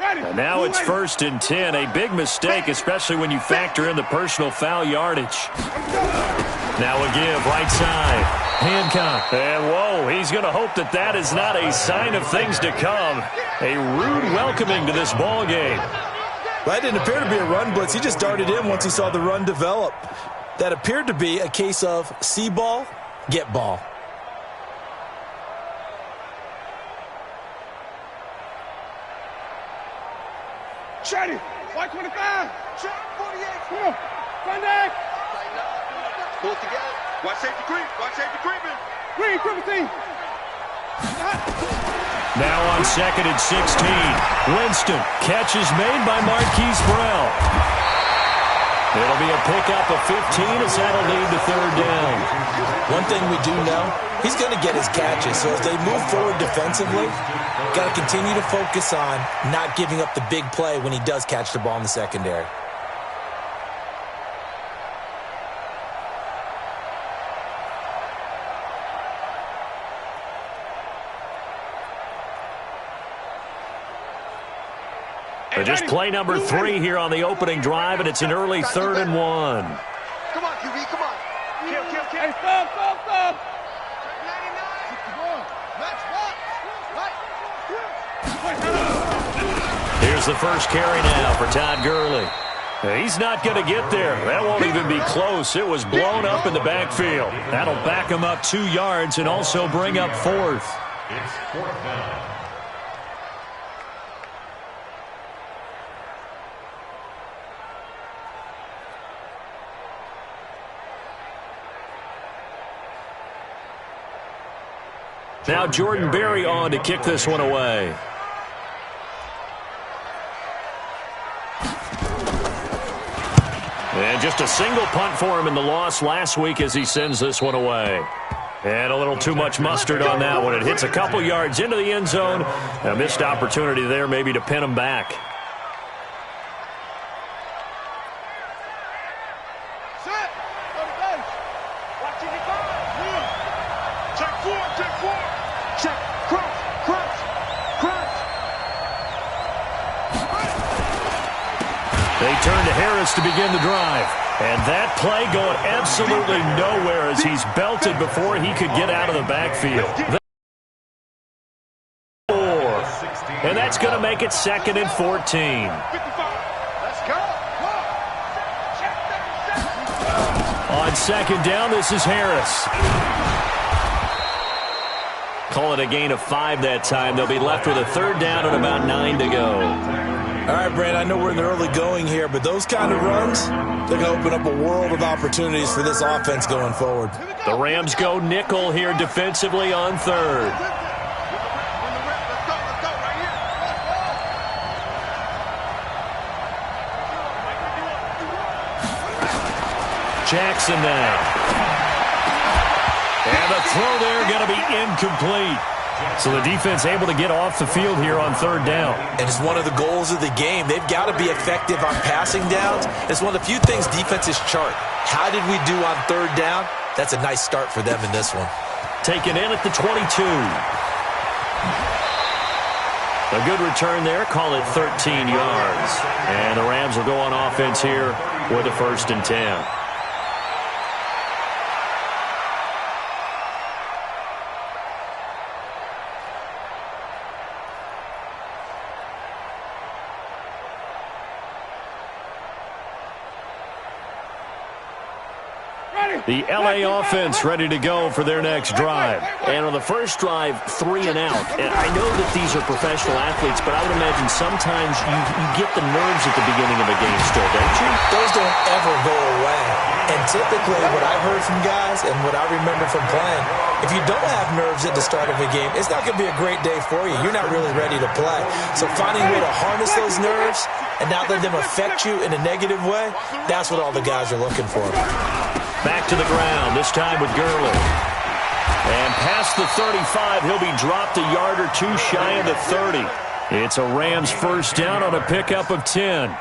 And now it's 1st and 10. A big mistake, especially when you factor in the personal foul yardage. Now a give, right side. Hancock. And whoa, he's going to hope that that is not a sign of things to come. A rude welcoming to this ball game. That didn't appear to be a run blitz. He just darted in once he saw the run develop. That appeared to be a case of see ball, get ball. Shady, white 25. Shady, 48. Come on. Contact. Pull it together. Watch safety creep. Watch safety creeping. Green, triple team. Now on 2nd and 16. Winston. Catch is made by Marquise Burrell. It'll be a pickup of 15 as that'll lead to 3rd down. One thing we do know, he's going to get his catches. So as they move forward defensively, got to continue to focus on not giving up the big play when he does catch the ball in the secondary. Just play number 3 here on the opening drive, and it's an early 3rd and 1. Come on, QB, come on. Kill. Hey, stop. 99. Here's the first carry now for Todd Gurley. He's not going to get there. That won't even be close. It was blown up in the backfield. That'll back him up 2 yards and also bring up 4th. It's 4th down. Now Jordan Berry on to kick this one away. And just a single punt for him in the loss last week as he sends this one away. And a little too much mustard on that one. It hits a couple yards into the end zone. A missed opportunity there maybe to pin him back. They turn to Harris to begin the drive. And that play going absolutely nowhere as he's belted before he could get out of the backfield. And that's going to make it 2nd and 14. On 2nd down, this is Harris. Call it a gain of 5 that time. They'll be left with a 3rd down and about 9 to go. All right, Brand, I know we're in the early going here, but those kind of runs, they're going to open up a world of opportunities for this offense going forward. The Rams go nickel here defensively on 3rd. Jackson now. And the throw there going to be incomplete. So the defense able to get off the field here on 3rd down. And it's one of the goals of the game. They've got to be effective on passing downs. It's one of the few things defenses chart. How did we do on 3rd down? That's a nice start for them in this one. Taken in at the 22. A good return there. Call it 13 yards. And the Rams will go on offense here with a 1st and 10. The L.A. offense ready to go for their next drive. And on the first drive, 3 and out. And I know that these are professional athletes, but I would imagine sometimes you get the nerves at the beginning of a game still, don't you? Those don't ever go away. And typically what I've heard from guys and what I remember from playing, if you don't have nerves at the start of a game, it's not going to be a great day for you. You're not really ready to play. So finding a way to harness those nerves and not let them affect you in a negative way, that's what all the guys are looking for. Back to the ground, this time with Gurley. And past the 35, he'll be dropped a yard or 2 shy of the 30. It's a Rams 1st down on a pickup of 10.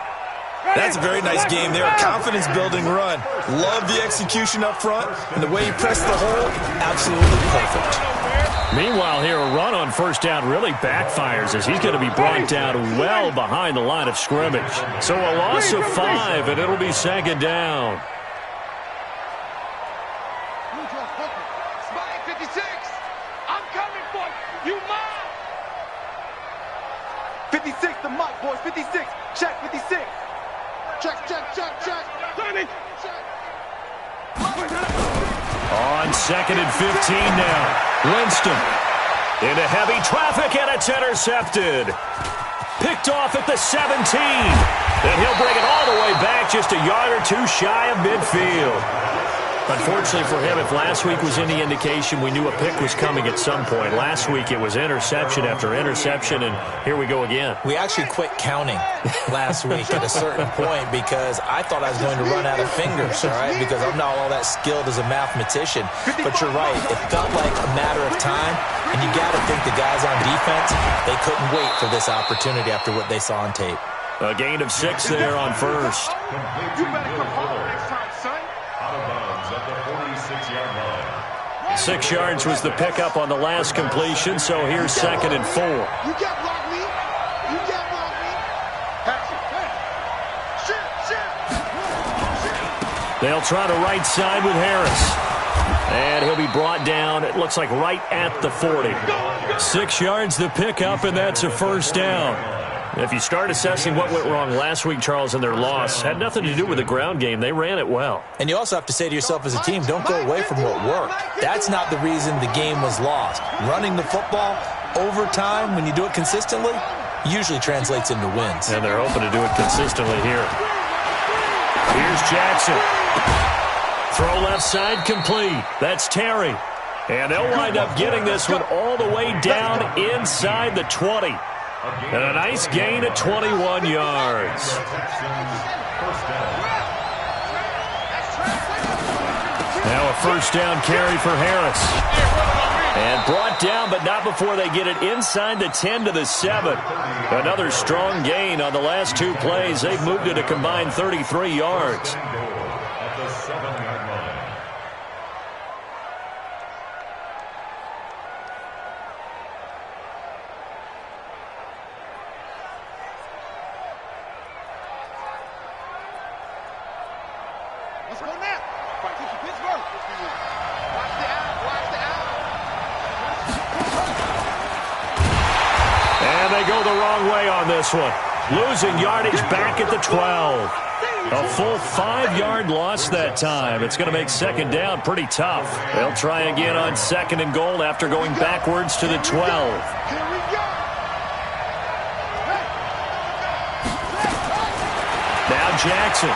That's a very nice game there. A confidence-building run. Love the execution up front, and the way he pressed the hole, absolutely perfect. Meanwhile here, a run on first down really backfires as he's going to be brought down well behind the line of scrimmage. So a loss of 5, and it'll be second down. 56, I'm coming for you. You mine. 56, the mic, boys. 56. Check 56. Check. 30. On 2nd and 15 now. Winston into heavy traffic, and it's intercepted. Picked off at the 17. And he'll bring it all the way back, just a yard or two shy of midfield. Unfortunately for him, if last week was any indication, we knew a pick was coming at some point. Last week it was interception after interception, and here we go again. We actually quit counting last week at a certain point because I thought I was going to run out of fingers, all right, because I'm not all that skilled as a mathematician. But you're right. It felt like a matter of time, and you got to think the guys on defense, they couldn't wait for this opportunity after what they saw on tape. A gain of 6 there on first. You better come home next time, son. Out of bounds at the 46-yard line. 6 yards was the pickup on the last completion, so here's 2nd and 4. You can't block me. You can't block me. Shit. They'll try the right side with Harris. And he'll be brought down, it looks like right at the 40. 6 yards the pickup, and that's a first down. If you start assessing what went wrong last week, Charles, in their loss, had nothing to do with the ground game. They ran it well. And you also have to say to yourself as a team, don't go away from what worked. That's not the reason the game was lost. Running the football over time, when you do it consistently, usually translates into wins. And they're hoping to do it consistently here. Here's Jackson. Throw left side complete. That's Terry. And they'll wind up getting this one all the way down inside the 20. And a nice gain of 21 yards. Now a first down carry for Harris. And brought down, but not before they get it inside the 10 to the 7. Another strong gain on the last 2 plays. They've moved it a combined 33 yards. At the 7-yard line. Let's go now. Fight to Pittsburgh. Watch the out. And they go the wrong way on this one. Losing yardage back at the 12. A full 5-yard loss that time. It's going to make second down pretty tough. They'll try again on 2nd and goal after going backwards to the 12. Here we go. Now Jackson.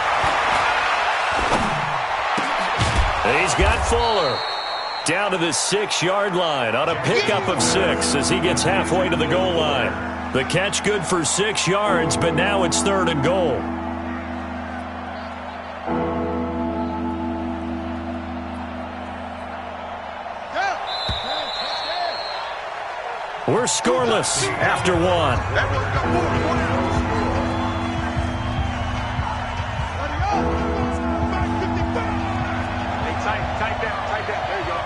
He's got Fuller down to the 6-yard line on a pickup of 6 as he gets halfway to the goal line. The catch good for 6 yards, but now it's 3rd and goal. We're scoreless after 1. Tight down. There you go.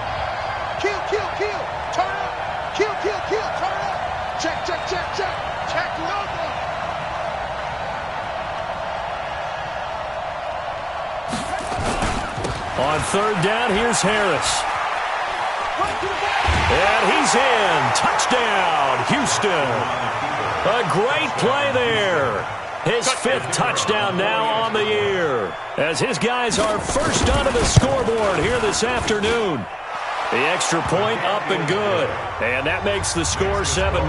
Kill. Turn up. Kill. Turn up. Check. Check number. On 3rd down, here's Harris. And he's in. Touchdown, Houston. A great play there. His 5th touchdown now on the year, as his guys are first onto the scoreboard here this afternoon. The extra point up and good, and that makes the score 7-0.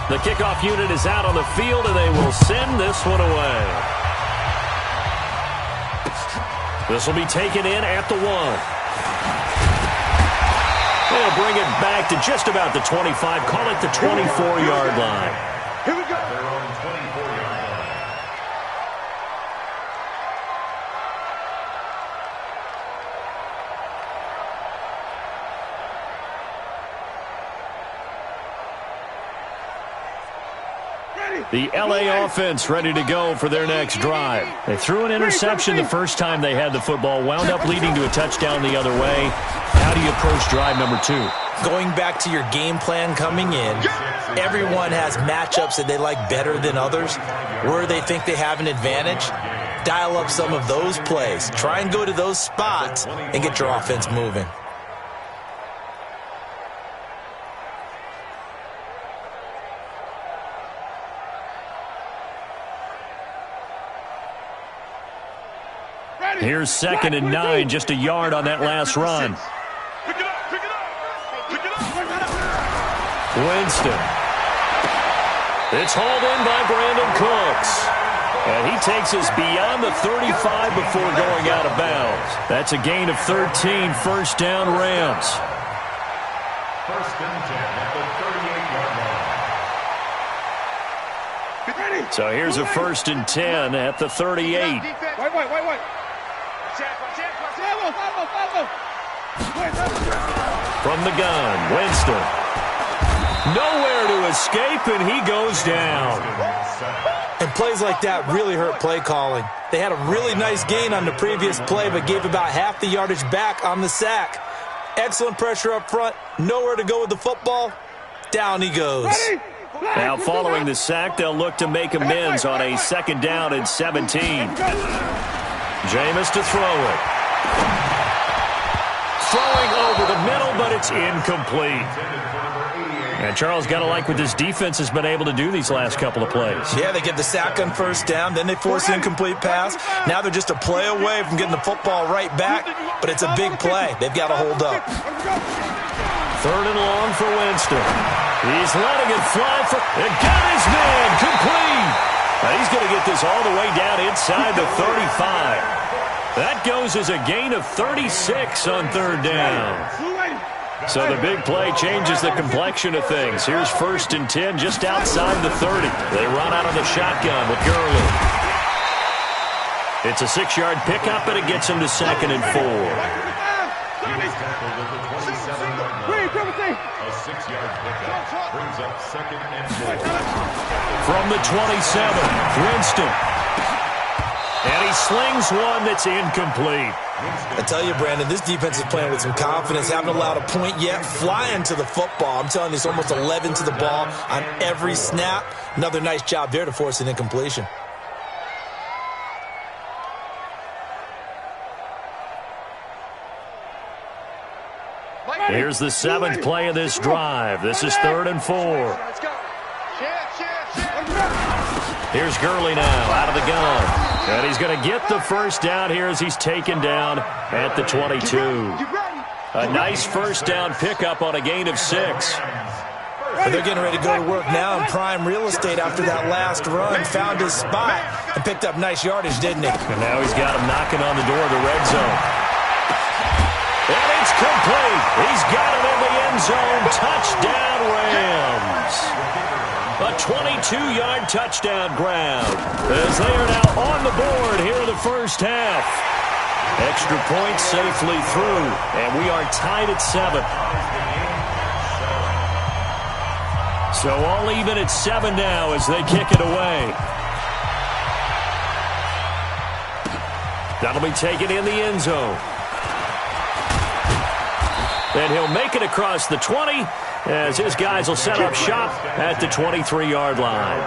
The kickoff unit is out on the field, and they will send this one away. This will be taken in at the 1. They'll bring it back to just about the 25, call it the 24-yard line. Here we go. Their own 24-yard line. The LA offense ready to go for their next drive. They threw an interception the first time they had the football, wound up leading to a touchdown the other way. How do you approach drive number 2? Going back to your game plan coming in, everyone has matchups that they like better than others, where they think they have an advantage. Dial up some of those plays. Try and go to those spots and get your offense moving. Here's 2nd and 9, just a yard on that last run. Winston. It's hauled in by Brandon Cooks. And he takes us beyond the 35 before going out of bounds. That's a gain of 13, first down Rams. First and 10 at the 38-yard line. So here's a first and 10 at the 38. Wait. From the gun, Winston. Nowhere to escape, and he goes down. And plays like that really hurt play calling. They had a really nice gain on the previous play, but gave about half the yardage back on the sack. Excellent pressure up front. Nowhere to go with the football. Down he goes. Now following the sack, they'll look to make amends on a 2nd down and 17. Jameis to throw it. Throwing over the middle, but it's incomplete. And Charles, got to like what this defense has been able to do these last couple of plays. Yeah, they get the sack on first down, then they force the incomplete pass. Now they're just a play away from getting the football right back, but it's a big play. They've got to hold up. 3rd and long for Winston. He's letting it fly for... It got his man complete. Now he's going to get this all the way down inside the 35. That goes as a gain of 36 on 3rd down. So the big play changes the complexion of things. Here's 1st and 10 just outside the 30. They run out of the shotgun with Gurley. It's a 6-yard pickup, and it gets him to 2nd and 4. A 6-yard pickup brings up 2nd and 4. From the 27, Winston. And he slings one that's incomplete. I tell you, Brandon, this defense is playing with some confidence. Haven't allowed a point yet. Flying to the football. I'm telling you, it's almost 11 to the ball on every snap. Another nice job there to force an incompletion. Here's the 7th play of this drive. This is 3rd and 4. Here's Gurley now out of the gun. And he's going to get the first down here as he's taken down at the 22. A nice first down pickup on a gain of 6. And they're getting ready to go to work now in prime real estate after that last run. Found his spot and picked up nice yardage, didn't he? And now he's got him knocking on the door of the red zone. And it's complete. He's got it in the end zone. Touchdown, Rams. A 22-yard touchdown grab as they are now on the board here in the first half. Extra point safely through, and we are tied at 7. So all even at 7 now as they kick it away. That'll be taken in the end zone. And he'll make it across the 20 as his guys will set up shop at the 23-yard line.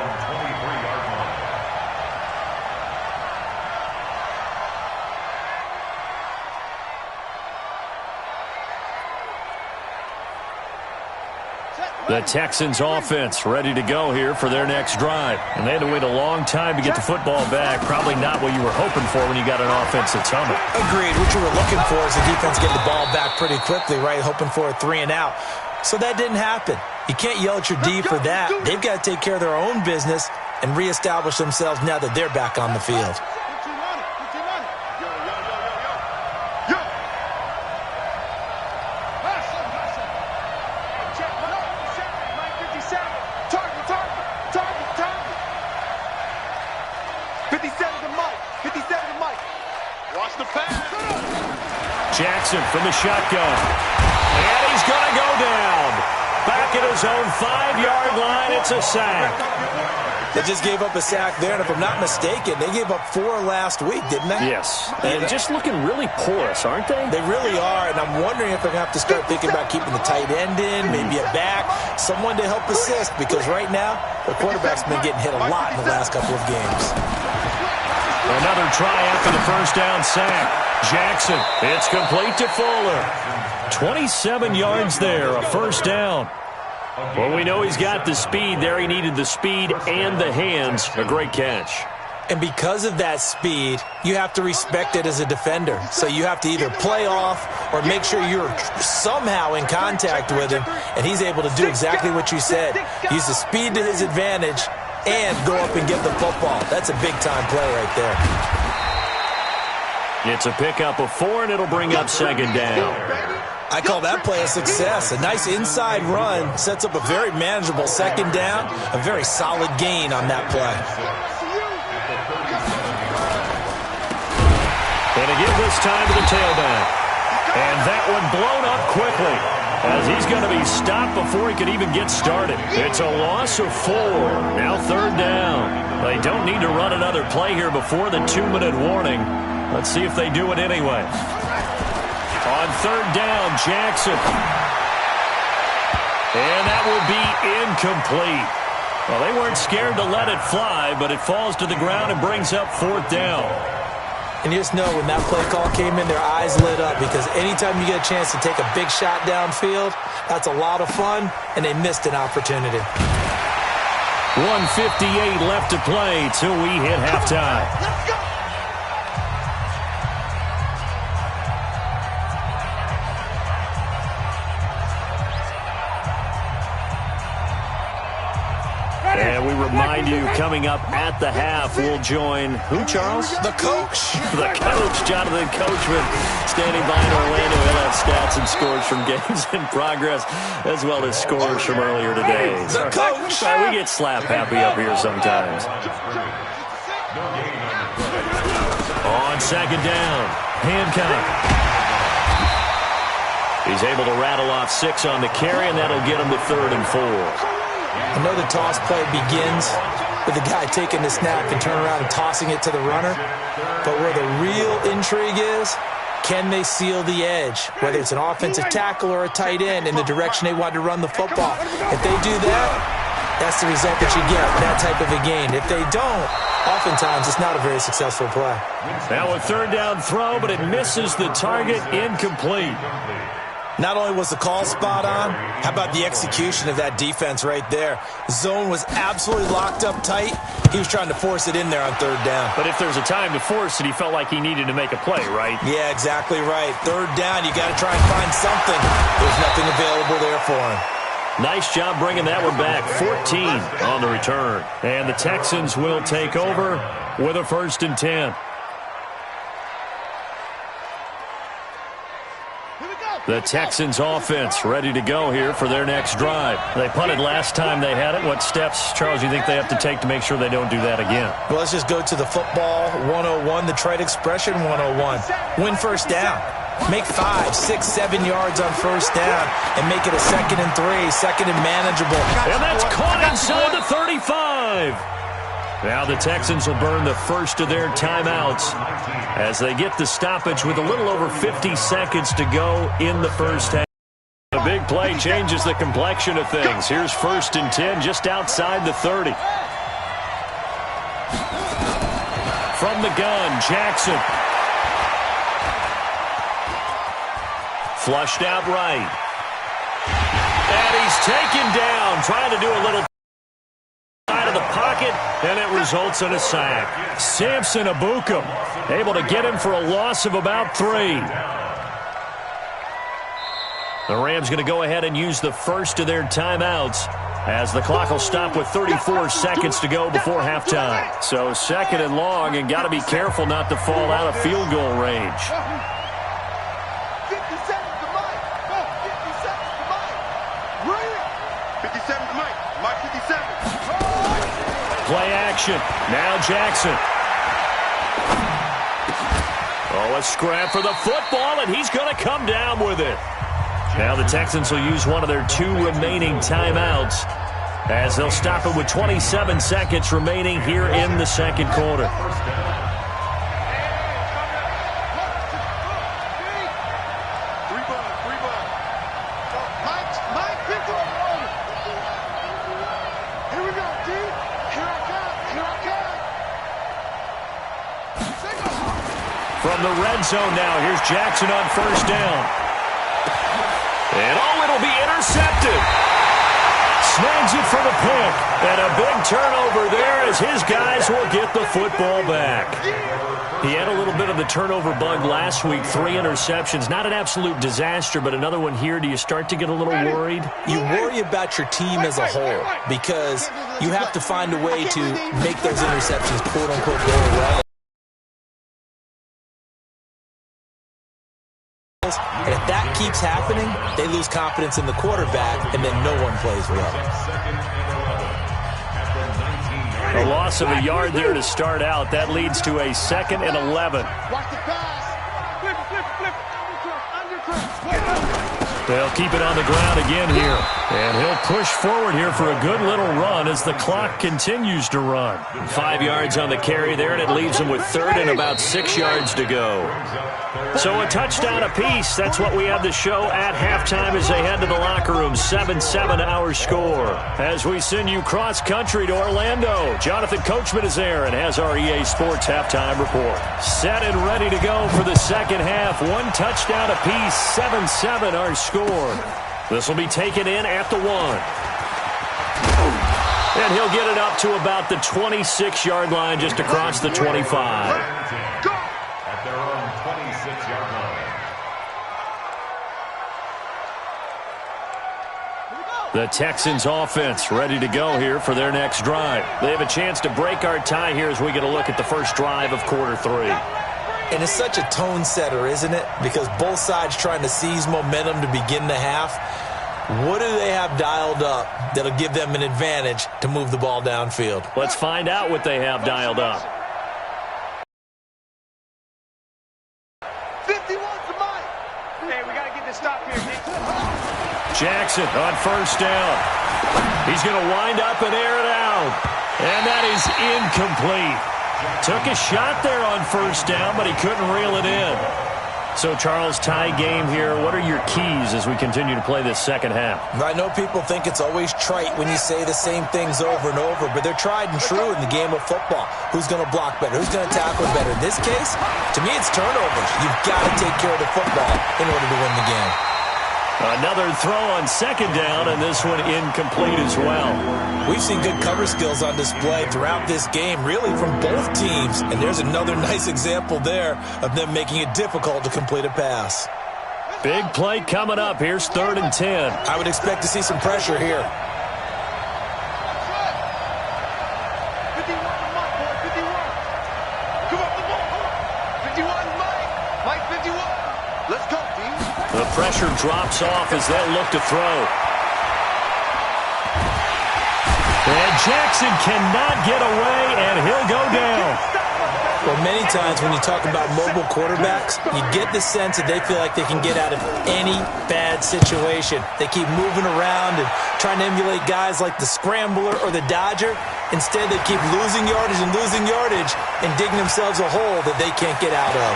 The Texans offense ready to go here for their next drive. And they had to wait a long time to get the football back. Probably not what you were hoping for when you got an offense that's humming. Agreed. What you were looking for is the defense getting the ball back pretty quickly, right? Hoping for a 3 and out. So that didn't happen. You can't yell at your D for that. They've got to take care of their own business and reestablish themselves now that they're back on the field. Jackson from the shotgun. And he's going to go down. Back at his own 5-yard line, it's a sack. They just gave up a sack there, and if I'm not mistaken, they gave up 4 last week, didn't they? Yes. And just looking really porous, aren't they? They really are, and I'm wondering if they're going to have to start thinking about keeping the tight end in, maybe a back, someone to help assist, because right now, the quarterback's been getting hit a lot in the last couple of games. Another try after the first down sack. Jackson, it's complete to Fuller. 27 yards there, a first down. Well, we know he's got the speed there. He needed the speed and the hands. A great catch. And because of that speed, you have to respect it as a defender. So you have to either play off or make sure you're somehow in contact with him, and he's able to do exactly what you said. Use the speed to his advantage and go up and get the football. That's a big-time play right there. It's a pickup of 4, and it'll bring up second down. I call that play a success. A nice inside run sets up a very manageable second down, a very solid gain on that play. And a give this time to the tailback. And that one blown up quickly, as he's going to be stopped before he can even get started. It's a loss of 4. Now third down. They don't need to run another play here before the 2-minute warning. Let's see if they do it anyway. On third down, Jackson. And that will be incomplete. Well, they weren't scared to let it fly, but it falls to the ground and brings up fourth down. And you just know when that play call came in, their eyes lit up, because anytime you get a chance to take a big shot downfield, that's a lot of fun, and they missed an opportunity. 1:58 left to play till we hit halftime. Let's go! And we remind you, coming up at the half, we'll join who, Charles? The coach. The coach, Jonathan Coachman, standing by in Orlando. He'll have stats and scores from games in progress, as well as scores from earlier today. The coach. Sorry, we get slap happy up here sometimes. On second down, Hancock. He's able to rattle off 6 on the carry, and that'll get him to 3rd and 4. I know the toss play begins with the guy taking the snap and turning around and tossing it to the runner. But where the real intrigue is, can they seal the edge? Whether it's an offensive tackle or a tight end in the direction they want to run the football. If they do that, that's the result that you get, that type of a gain. If they don't, oftentimes it's not a very successful play. Now a third down throw, but it misses the target, incomplete. Not only was the call spot on, how about the execution of that defense right there? Zone was absolutely locked up tight. He was trying to force it in there on third down. But if there's a time to force it, he felt like he needed to make a play, right? Yeah, exactly right. Third down, you got to try and find something. There's nothing available there for him. Nice job bringing that one back. 14 on the return. And the Texans will take over with a 1st and 10. The Texans offense ready to go here for their next drive. They punted last time they had it. What steps, Charles, do you think they have to take to make sure they don't do that again? Well, let's just go to the football 101, the trite expression 101. Win first down. Make 5, 6, 7 yards on first down and make it a 2nd and 3, 2nd and manageable. And that's caught inside the 35. Now the Texans will burn the first of their timeouts as they get the stoppage with a little over 50 seconds to go in the first half. The big play changes the complexion of things. Here's 1st and 10 just outside the 30. From the gun, Jackson. Flushed out right. And he's taken down, trying to do a little side of the pocket, and it results in a sack. Samson Abukum able to get him for a loss of about 3. The Rams going to go ahead and use the first of their timeouts as the clock will stop with 34 seconds to go before halftime. So 2nd and long, and got to be careful not to fall out of field goal range. 50 seconds to Mike. 50 seconds to Mike. Read it. 57 to Mike. Mike 57. Play action. Now Jackson. Oh, a scrap for the football, and he's going to come down with it. Now the Texans will use one of their 2 remaining timeouts as they'll stop it with 27 seconds remaining here in the second quarter. From the red zone now, here's Jackson on first down. And it'll be intercepted. Snags it for the pick. And a big turnover there as his guys will get the football back. He had a little bit of the turnover bug last week, 3 interceptions. Not an absolute disaster, but another one here. Do you start to get a little worried? You worry about your team as a whole because you have to find a way to make those interceptions, quote-unquote, go away. And if that keeps happening, they lose confidence in the quarterback, and then no one plays well. A loss of a yard there to start out. That leads to a 2nd and 11. They'll keep it on the ground again here. And he'll push forward here for a good little run as the clock continues to run. 5 yards on the carry there, and it leaves them with 3rd and about 6 yards to go. So a touchdown apiece. That's what we have to show at halftime as they head to the locker room. 7-7 our score. As we send you cross-country to Orlando, Jonathan Coachman is there and has our EA Sports halftime report. Set and ready to go for the second half. 1 touchdown apiece, 7-7 our score. This will be taken in at the 1. And he'll get it up to about the 26-yard line just across the 25. At their own 26-yard line. The Texans offense ready to go here for their next drive. They have a chance to break our tie here as we get a look at the first drive of quarter 3. And it's such a tone setter, isn't it? Because both sides trying to seize momentum to begin the half. What do they have dialed up that'll give them an advantage to move the ball downfield? Let's find out what they have dialed up. 51's the mic. Hey, we got to get this stop here, Nick. Jackson on first down. He's going to wind up and air it out. And that is incomplete. Took a shot there on first down, but he couldn't reel it in. So, Charles, tie game here. What are your keys as we continue to play this second half? I know people think it's always trite when you say the same things over and over, but they're tried and true in the game of football. Who's going to block better? Who's going to tackle better? In this case, to me, it's turnovers. You've got to take care of the football in order to win the game. Another throw on second down, and this one incomplete as well. We've seen good cover skills on display throughout this game, really from both teams. And there's another nice example there of them making it difficult to complete a pass. Big play coming up. Here's 3rd and 10. I would expect to see some pressure here. 51 Mike, boy, 51. Come up the ball. 51 Mike 51. Let's go, D. The pressure drops off as they'll look to throw. And Jackson cannot get away, and he'll go down. Well, many times when you talk about mobile quarterbacks, you get the sense that they feel like they can get out of any bad situation. They keep moving around and trying to emulate guys like the Scrambler or the Dodger. Instead, they keep losing yardage and digging themselves a hole that they can't get out of.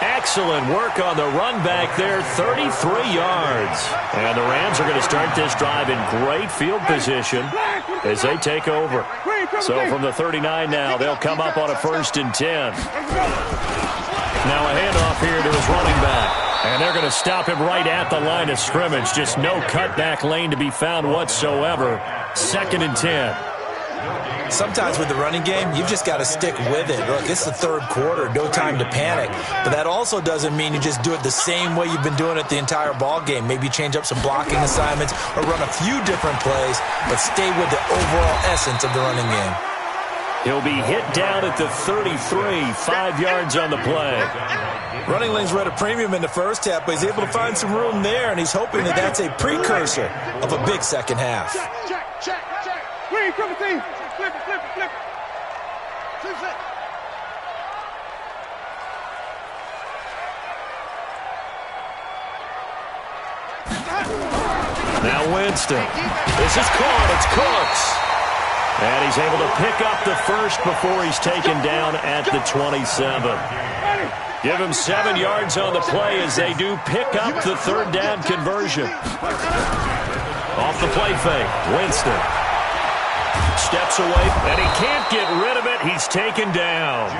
Excellent work on the run back there, 33 yards. And the Rams are going to start this drive in great field position as they take over. So from the 39 now, they'll come up on a 1st and 10. Now a handoff here to his running back. And they're going to stop him right at the line of scrimmage. Just no cutback lane to be found whatsoever. 2nd and 10. Sometimes with the running game, you've just got to stick with it. Look, it's the 3rd quarter, no time to panic. But that also doesn't mean you just do it the same way you've been doing it the entire ball game. Maybe change up some blocking assignments or run a few different plays, but stay with the overall essence of the running game. He'll be hit down at the 33, 5 yards on the play. Running lanes were at a premium in the first half, but he's able to find some room there, and he's hoping that that's a precursor of a big second half. Check. Green, triple team. Flip it. 2 sets. Now Winston. This is caught. It's Cooks. And he's able to pick up the first before he's taken down at the 27. Give him 7 yards on the play as they do pick up the third down conversion. Off the play fake, Winston. Steps away, and he can't get rid of it. He's taken down.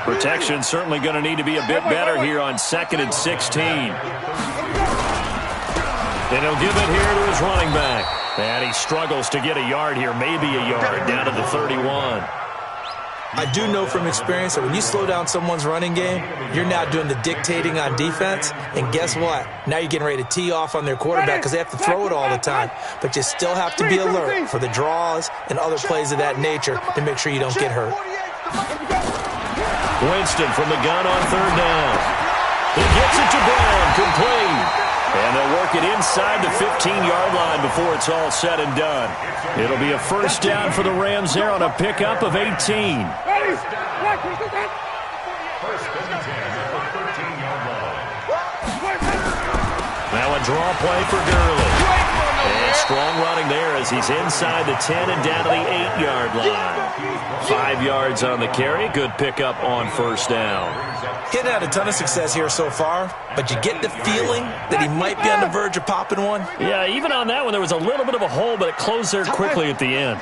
Protection certainly going to need to be a bit better here on 2nd and 16. And he'll give it here to his running back. And he struggles to get a yard here, maybe a yard, down to the 31. I do know from experience that when you slow down someone's running game, you're now doing the dictating on defense. And guess what? Now you're getting ready to tee off on their quarterback because they have to throw it all the time. But you still have to be alert for the draws and other plays of that nature to make sure you don't get hurt. Winston from the gun on 3rd down. He gets it to Brown, complete. And they'll work it inside the 15-yard line before it's all said and done. It'll be a first down for the Rams there on a pickup of 18. First and 10 at the 13-yard line. Now a draw play for Gurley. And strong running there as he's inside the 10 and down to the 8-yard line. 5 yards on the carry. Good pickup on first down. He hadn't had a ton of success here so far, but you get the feeling that he might be on the verge of popping one. Yeah, even on that one, there was a little bit of a hole, but it closed there quickly at the end.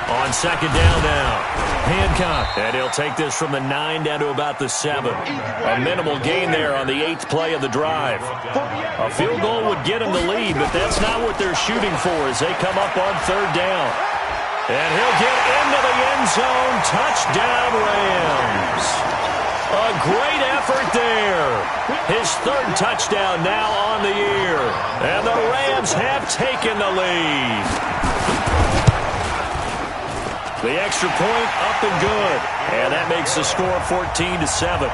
On 2nd down now, Hancock. And he'll take this from the 9 down to about the 7. A minimal gain there on the 8th play of the drive. A field goal would get him the lead, but that's not what they're shooting for as they come up on 3rd down. And he'll get into the end zone. Touchdown, Rams. A great effort there. His 3rd touchdown now on the year. And the Rams have taken the lead. The extra point up and good. And that makes the score 14-7.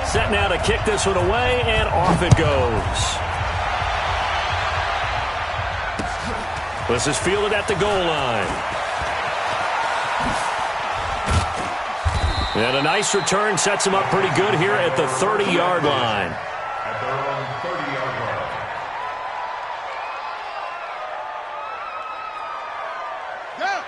Set now to kick this one away, and off it goes. This is fielded at the goal line. And a nice return sets him up pretty good here at the 30-yard line. At their own 30-yard line.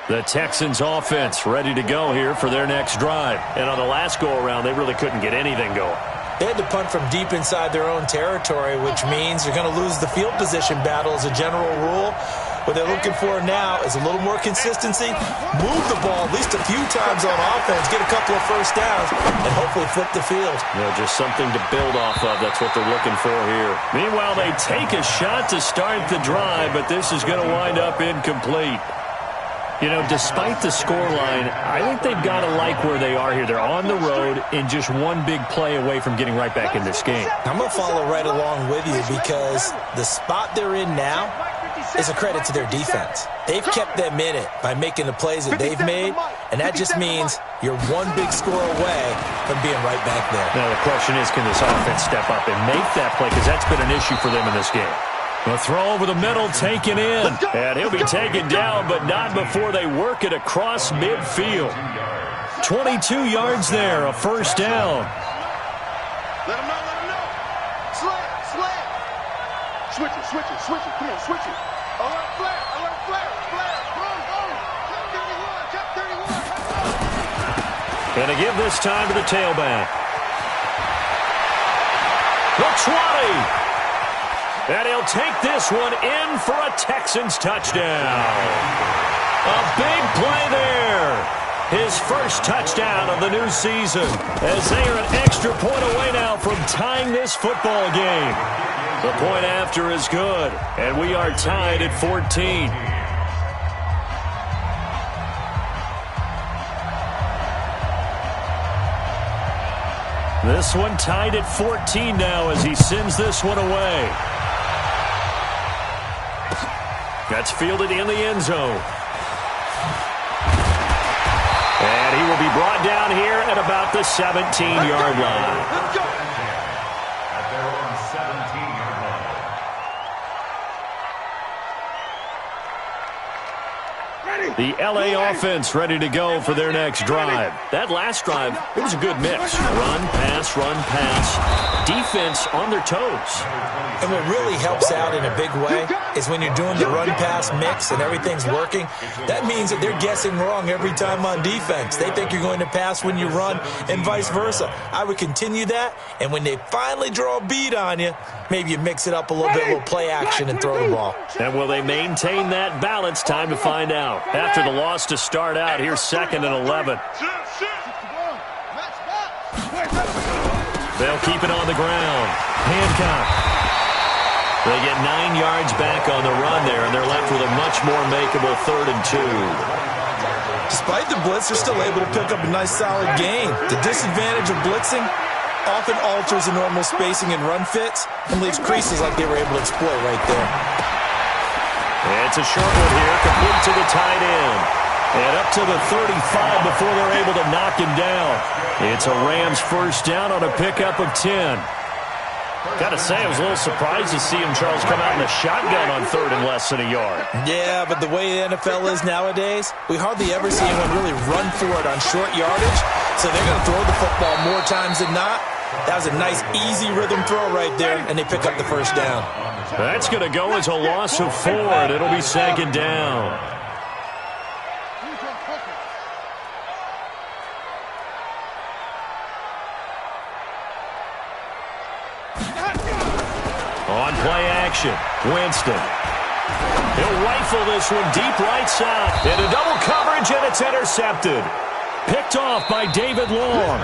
The Texans offense ready to go here for their next drive. And on the last go-around, they really couldn't get anything going. They had to punt from deep inside their own territory, which means you're going to lose the field position battle as a general rule. What they're looking for now is a little more consistency, move the ball at least a few times on offense, get a couple of first downs, and hopefully flip the field. You know, just something to build off of. That's what they're looking for here. Meanwhile, they take a shot to start the drive, but this is going to wind up incomplete. You know, despite the scoreline, I think they've got to like where they are here. They're on the road and just one big play away from getting right back in this game. I'm going to follow right along with you because the spot they're in now is a credit to their defense. They've kept them in it by making the plays that they've made, and that just means you're one big score away from being right back there. Now, the question is, can this offense step up and make that play? Because that's been an issue for them in this game. The throw over the middle taken in. And he'll be taken down, but not before they work it across midfield. 22 yards there, a first down. Let him know. Slant. Switch it. Come on, switch it. Alert flare. Boom. Check 31. And to give this time to the tailback. The 20. And he'll take this one in for a Texans touchdown. A big play there. His first touchdown of the new season as they are an extra point away now from tying this football game. The point after is good, and we are tied at 14. This one tied at 14 now as he sends this one away. That's fielded in the end zone. And he will be brought down here at about the 17-yard line. Let's go. At their own 17-yard line. Ready. The LA offense ready to go for their next drive. That last drive, it was a good mix. Run, pass, defense on their toes. And what really helps out in a big way is when you're doing the run-pass mix and everything's working, that means that they're guessing wrong every time on defense. They think you're going to pass when you run and vice versa. I would continue that, and when they finally draw a beat on you, maybe you mix it up a little bit, a little play action, and throw the ball. And will they maintain that balance? Time to find out. After the loss to start out, here's 2nd and 11. They'll keep it on the ground. Hancock. They get 9 yards back on the run there, and they're left with a much more makeable 3rd and 2. Despite the blitz, they're still able to pick up a nice, solid gain. The disadvantage of blitzing often alters the normal spacing and run fits and leaves creases like they were able to exploit right there. It's a short one here, complete to the tight end. And up to the 35 before they're able to knock him down. It's a Rams first down on a pickup of 10. Got to say, I was a little surprised to see him, Charles, come out in a shotgun on 3rd and less than a yard. Yeah, but the way the NFL is nowadays, we hardly ever see anyone really run for it on short yardage. So they're going to throw the football more times than not. That was a nice, easy rhythm throw right there, and they pick up the first down. That's going to go as a loss of 4, and it'll be 2nd down. On play action, Winston. He'll rifle this one deep right side. Into double coverage, and it's intercepted. Picked off by David Long.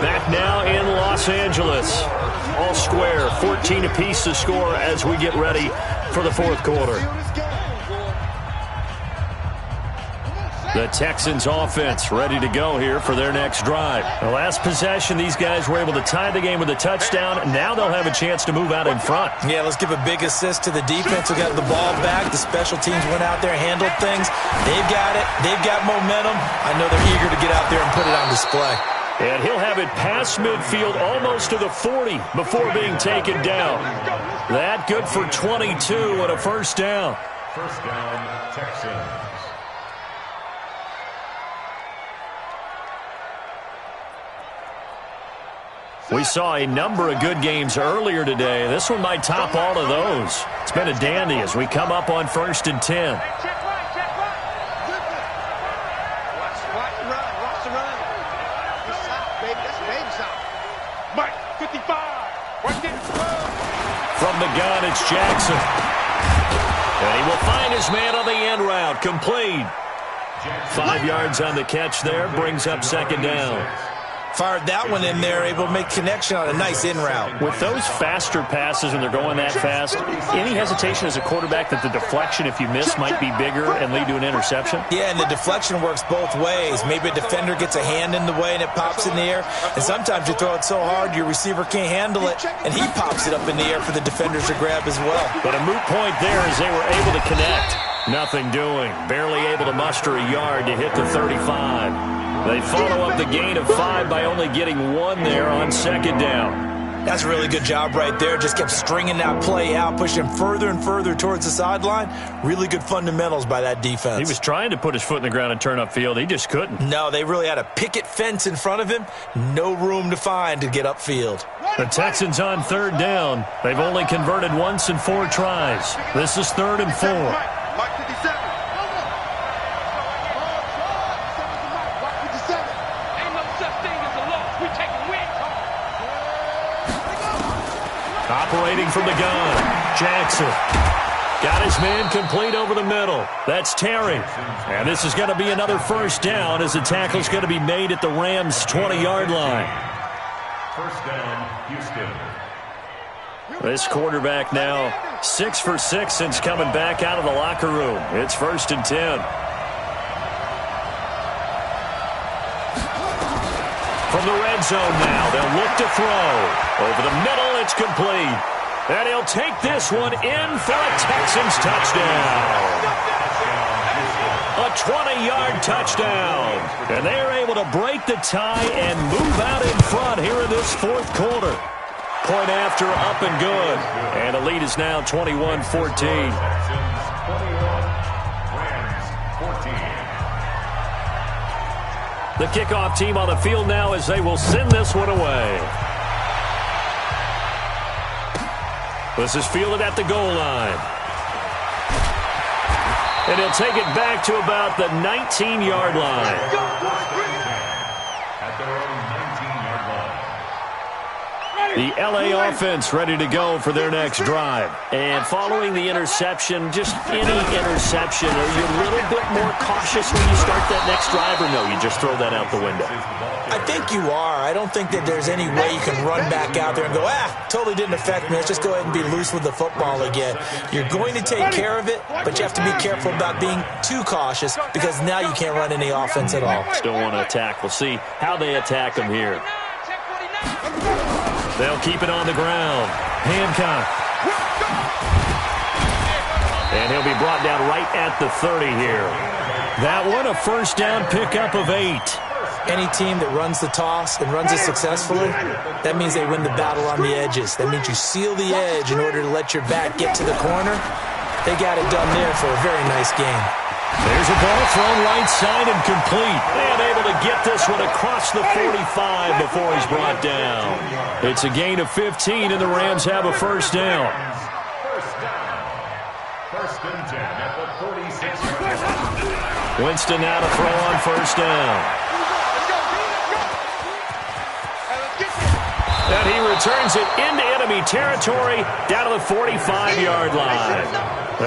Back now in Los Angeles. All square, 14 apiece to score as we get ready for the 4th quarter. The Texans offense ready to go here for their next drive. The last possession, these guys were able to tie the game with a touchdown. Now they'll have a chance to move out in front. Yeah, let's give a big assist to the defense who got the ball back. The special teams went out there, handled things. They've got it. They've got momentum. I know they're eager to get out there and put it on display. And he'll have it past midfield almost to the 40 before being taken down. That good for 22 and a first down. First down, Texans. We saw a number of good games earlier today. This one might top all of those. It's been a dandy as we come up on 1st and 10. From the gun, it's Jackson. And he will find his man on the end route. Complete. 5 yards on the catch there. Brings up 2nd down. Fired that one in there, able to make connection on a nice in route. With those faster passes when they're going that fast, any hesitation as a quarterback that the deflection, if you miss, might be bigger and lead to an interception? Yeah, and the deflection works both ways. Maybe a defender gets a hand in the way and it pops in the air. And sometimes you throw it so hard your receiver can't handle it, and he pops it up in the air for the defenders to grab as well. But a moot point there as they were able to connect. Nothing doing. Barely able to muster a yard to hit the 35. They follow up the gain of 5 by only getting 1 there on 2nd down. That's a really good job right there. Just kept stringing that play out, pushing further and further towards the sideline. Really good fundamentals by that defense. He was trying to put his foot in the ground and turn upfield. He just couldn't. No, they really had a picket fence in front of him. No room to find to get upfield. The Texans on 3rd down. They've only converted once in 4 tries. This is 3rd and 4. Operating from the gun, Jackson. Got his man complete over the middle. That's Terry. And this is going to be another first down as the tackle's going to be made at the Rams' 20-yard line. First down, Houston. This quarterback now 6 for 6 since coming back out of the locker room. It's 1st and 10. From the red zone now, they'll look to throw. Over the middle, it's complete. And he'll take this one in for a Texans touchdown. A 20-yard touchdown. And they're able to break the tie and move out in front here in this 4th quarter. Point after, up and good. And the lead is now 21-14. 21, Rams 14. The kickoff team on the field now as they will send this one away. This is fielded at the goal line. And he'll take it back to about the 19-yard line. At their own 19-yard line. The LA offense ready to go for their next drive. And following the interception, just any interception, are you a little bit more cautious when you start that next drive, or no, you just throw that out the window? I think you are. I don't think that there's any way you can run back out there and go, totally didn't affect me. Let's just go ahead and be loose with the football again. You're going to take care of it, but you have to be careful about being too cautious because now you can't run any offense at all. Still want to attack. We'll see how they attack them here. They'll keep it on the ground. Hancock. And he'll be brought down right at the 30 here. That one, a first down pickup of 8. Any team that runs the toss and runs it successfully, that means they win the battle on the edges. That means you seal the edge in order to let your back get to the corner. They got it done there for a very nice game. There's a ball thrown right side and complete. And able to get this one across the 45 before he's brought down. It's a gain of 15, and the Rams have a first down. First and 10 at the 46-yard line. Winston now to throw on first down. And he returns it into enemy territory down to the 45-yard line.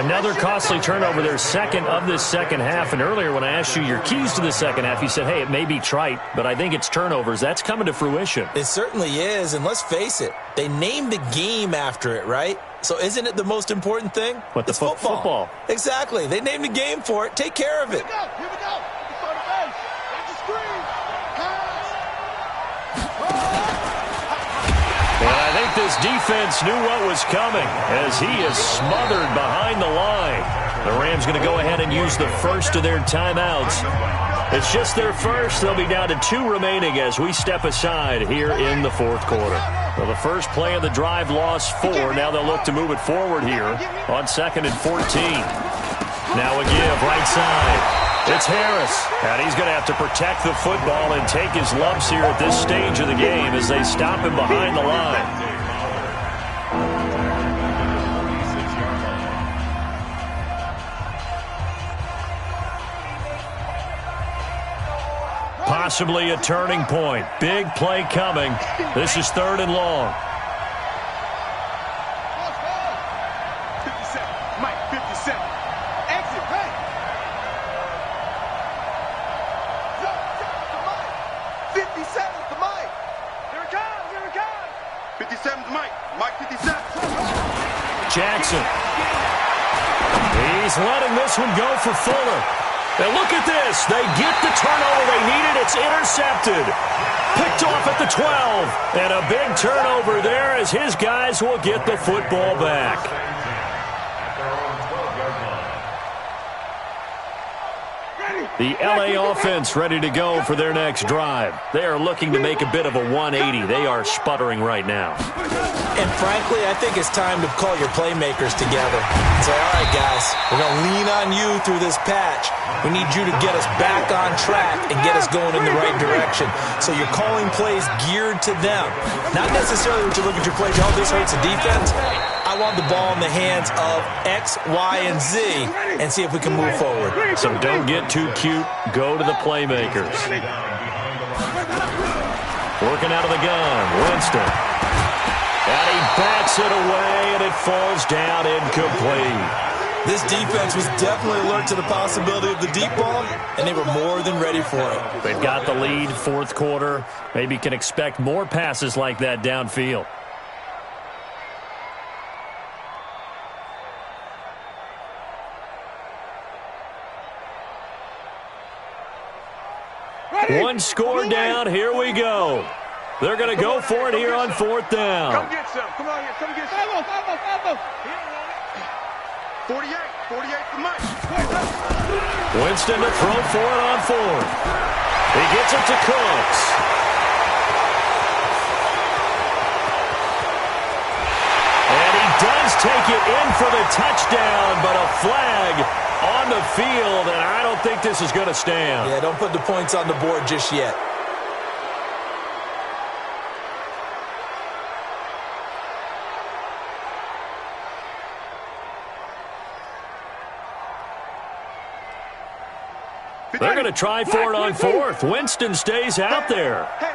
Another costly turnover, their second of this second half. And earlier when I asked you your keys to the second half, you said, hey, it may be trite, but I think it's turnovers. That's coming to fruition. It certainly is, and let's face it, they named the game after it, right? So isn't it the most important thing? What, the football? Exactly. They named the game for it. Take care of it. Here we go. It's on the base. Watch the screen. And I think this defense knew what was coming as he is smothered behind the line. The Rams going to go ahead and use the first of their timeouts. It's just their first. They'll be down to 2 remaining as we step aside here in the fourth quarter. Well, the first play of the drive lost 4. Now they'll look to move it forward here on 2nd and 14. Now a give right side. It's Harris, and he's going to have to protect the football and take his lumps here at this stage of the game as they stop him behind the line. Possibly a turning point. Big play coming. This is 3rd and long. 57. Mike, 57. Exit, hey. 57's the Mike. Here it comes, here it comes. 57's Mike. Mike 57. Jackson. He's letting this one go for Fuller. And look at this. They get the turnover they needed. It's intercepted. Picked off at the 12. And a big turnover there as his guys will get the football back. The LA offense ready to go for their next drive. They are looking to make a bit of a 180. They are sputtering right now. And frankly, I think it's time to call your playmakers together and say, all right, guys, we're going to lean on you through this patch. We need you to get us back on track and get us going in the right direction. So you're calling plays geared to them. Not necessarily when you look at your plays, oh, this hurts the defense. I want the ball in the hands of X, Y, and Z and see if we can move forward. So don't get too cute. Go to the playmakers. Working out of the gun, Winston. And he bats it away, and it falls down incomplete. This defense was definitely alert to the possibility of the deep ball, and they were more than ready for it. They've got the lead, fourth quarter. Maybe can expect more passes like that downfield. One score down. Here we go. They're going to go for it here on 4th down. Come get some. Come on here. Come get some. 48 to Mike. Winston to throw for it on 4th. He gets it to Cooks. And he does take it in for the touchdown, but a flag on the field, and I don't think this is going to stand. Yeah, don't put the points on the board just yet. They're going to try for it on fourth. Winston stays out there. Hey.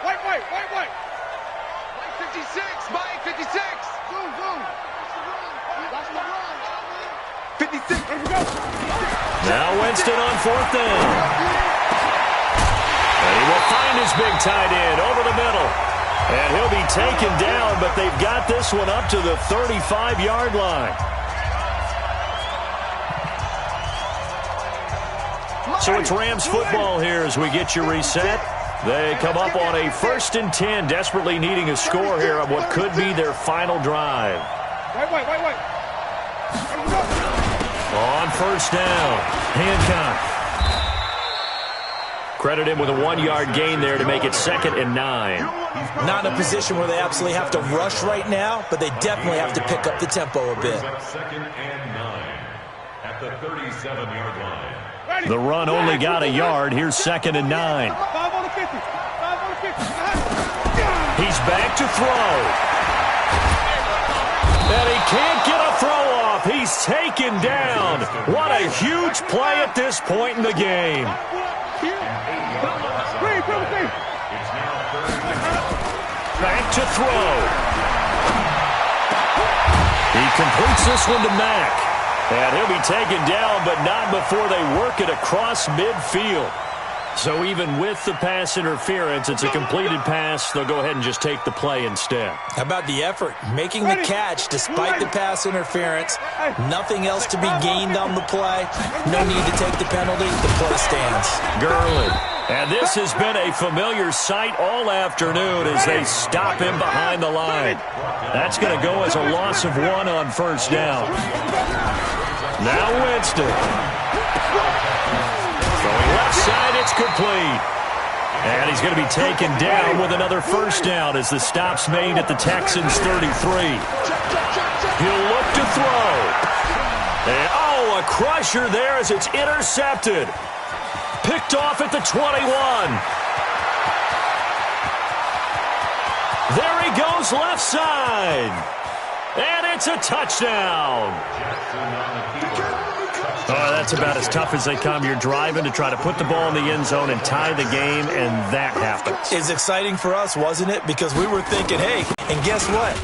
White. 56, Mike, 56. Zoom. That's the run. 56. Here we go. Now Winston on fourth down. And he will find his big tight end over the middle. And he'll be taken down, but they've got this one up to the 35-yard line. So it's Rams football here as we get you reset. They come up on a 1st and 10, desperately needing a score here on what could be their final drive. Wait. On first down, Hancock. Credit him with a 1-yard gain there to make it 2nd and 9. Not in a position where they absolutely have to rush right now, but they definitely have to pick up the tempo a bit. 2nd and 9 at the 37-yard line. The run only got a yard. Here's 2nd and 9. 5 on the 50. 5 on the 50. He's back to throw. And he can't get a throw off. He's taken down. What a huge play at this point in the game. Back to throw. He completes this one to Mack. And he'll be taken down, but not before they work it across midfield. So even with the pass interference, it's a completed pass. They'll go ahead and just take the play instead. How about the effort? Making the catch despite the pass interference. Nothing else to be gained on the play. No need to take the penalty. The play stands. Gurley. And this has been a familiar sight all afternoon as they stop him behind the line. That's going to go as a loss of 1 on first down. Now Winston. Throwing left side, it's complete. And he's going to be taken down with another first down as the stop's made at the Texans' 33. He'll look to throw. And, a crusher there as it's intercepted. Picked off at the 21. There he goes left side. And it's a touchdown. That's about as tough as they come. You're driving to try to put the ball in the end zone and tie the game, and that happens. It's exciting for us, wasn't it? Because we were thinking, hey, and guess what?